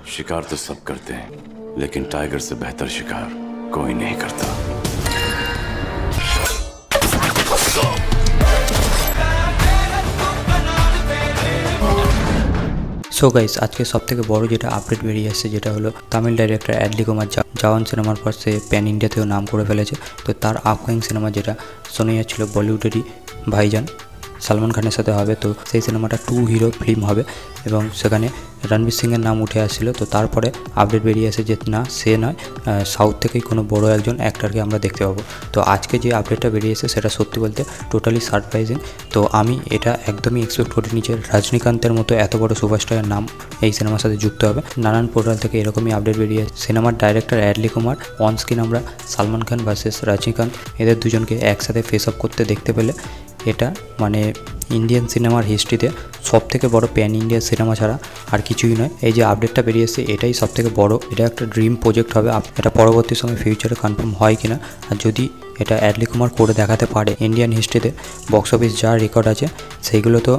शिकार तो सब करते हैं, लेकिन टाइगर से बेहतर शिकार कोई नहीं करता। सो गाइस, आज के सब থেকে বড় যেটা আপডেট বেরিয়ে আসছে যেটা হলো তামিল ডাইরেক্টর অ্যাডলি কুমার জওয়ান সিনেমার পর সে প্যান ইন্ডিয়াতেও নাম করে ফেলেছে। তো তার আপকামিং সিনেমা যেটা শোনা যাচ্ছিল বলিউডেরই ভাইজান সালমান খানের সাথে হবে, তো সেই সিনেমাটা 2 হিরো ফিল্ম হবে এবং সেখানে রণবীর সিংয়ের নাম উঠে আসছিল। তো তারপরে আপডেট বেরিয়ে আসে যে না, সে নয়, সাউথ থেকেই কোনো বড় একজন অ্যাক্টরকে আমরা দেখতে পাবো। তো আজকে যে আপডেটটা বেরিয়ে এসে সেটা সত্যি বলতে টোটালি সারপ্রাইজিং। তো আমি এটা একদমই এক্সপেক্ট করিনি যে রজনীকান্তের মতো এত বড় সুপারস্টারের নাম এই সিনেমার সাথে যুক্ত হবে। নানান পোর্টাল থেকে এরকমই আপডেট বেরিয়ে আসে। সিনেমার director Atlee Kumar, on screen আমরা সালমান খান ভার্সেস রজনীকান্ত এদের দুজনকে একসাথে ফেস আপ করতে দেখতে পেলে এটা মানে ইন্ডিয়ান সিনেমার হিস্ট্রিতে সবথেকে বড় প্যান ইন্ডিয়া সিনেমা ছাড়া আর কিছুই নয়। এই যে আপডেটটা বেরিয়ে এসেছে এটাই সবথেকে বড়, এটা একটা ড্রিম প্রজেক্ট হবে। এটা পরবর্তী সময় ফিউচারে কনফার্ম হয় কিনা, আর যদি এটা অ্যাডলি কুমার করে দেখাতে পারে ইন্ডিয়ান হিস্ট্রিতে বক্স অফিস যা রেকর্ড আছে সেইগুলো তো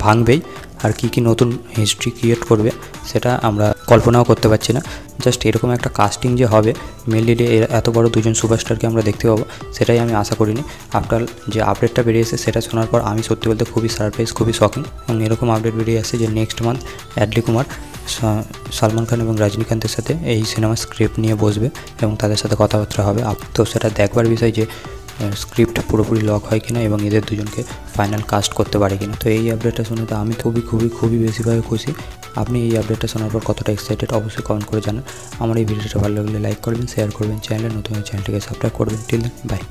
ভাঙবেই, আর কি নতুন হিস্ট্রি ক্রিয়েট করবে সেটা আমরা কল্পনাও করতে পারছি না। জাস্ট এরকম একটা কাস্টিং যে হবে মেন লিডে এত বড় দুজন সুপারস্টারকে আমরা দেখতে পাবো সেটাই আমি আশা করিনি। আফটার যে আপডেটটা বেরিয়েছে সেটা শোনার পর আমি সত্যি বলতে খুবই সারপ্রাইজ, খুবই শকিং। এবং এরকম আপডেট বেরিয়ে আসছে যে নেক্সট মান্থ অ্যাডলি কুমার সালমান খান এবং রজনীকান্তের সাথে এই সিনেমার স্ক্রিপ্ট নিয়ে বসবে এবং তাদের সাথে কথাবার্তা হবে। তো সেটা দেখবার বিষয় যে স্ক্রিপ্ট পুরোপুরি লক হয় কিনা এবং এদের দুজনকে ফাইনাল কাস্ট করতে পারে কিনা। তো এই আপডেটটা শুনে তো আমি খুবই বেশিভাবে খুশি। আপনি এই আপডেটটা শোনার পর কতটা এক্সাইটেড অবশ্যই কমেন্ট করে জানান। আমার এই ভিডিওটা ভালো লাগলে লাইক করবেন, শেয়ার করবেন, চ্যানেলে নতুন চ্যানেলটিকে সাবস্ক্রাইব করবেন। Till then by.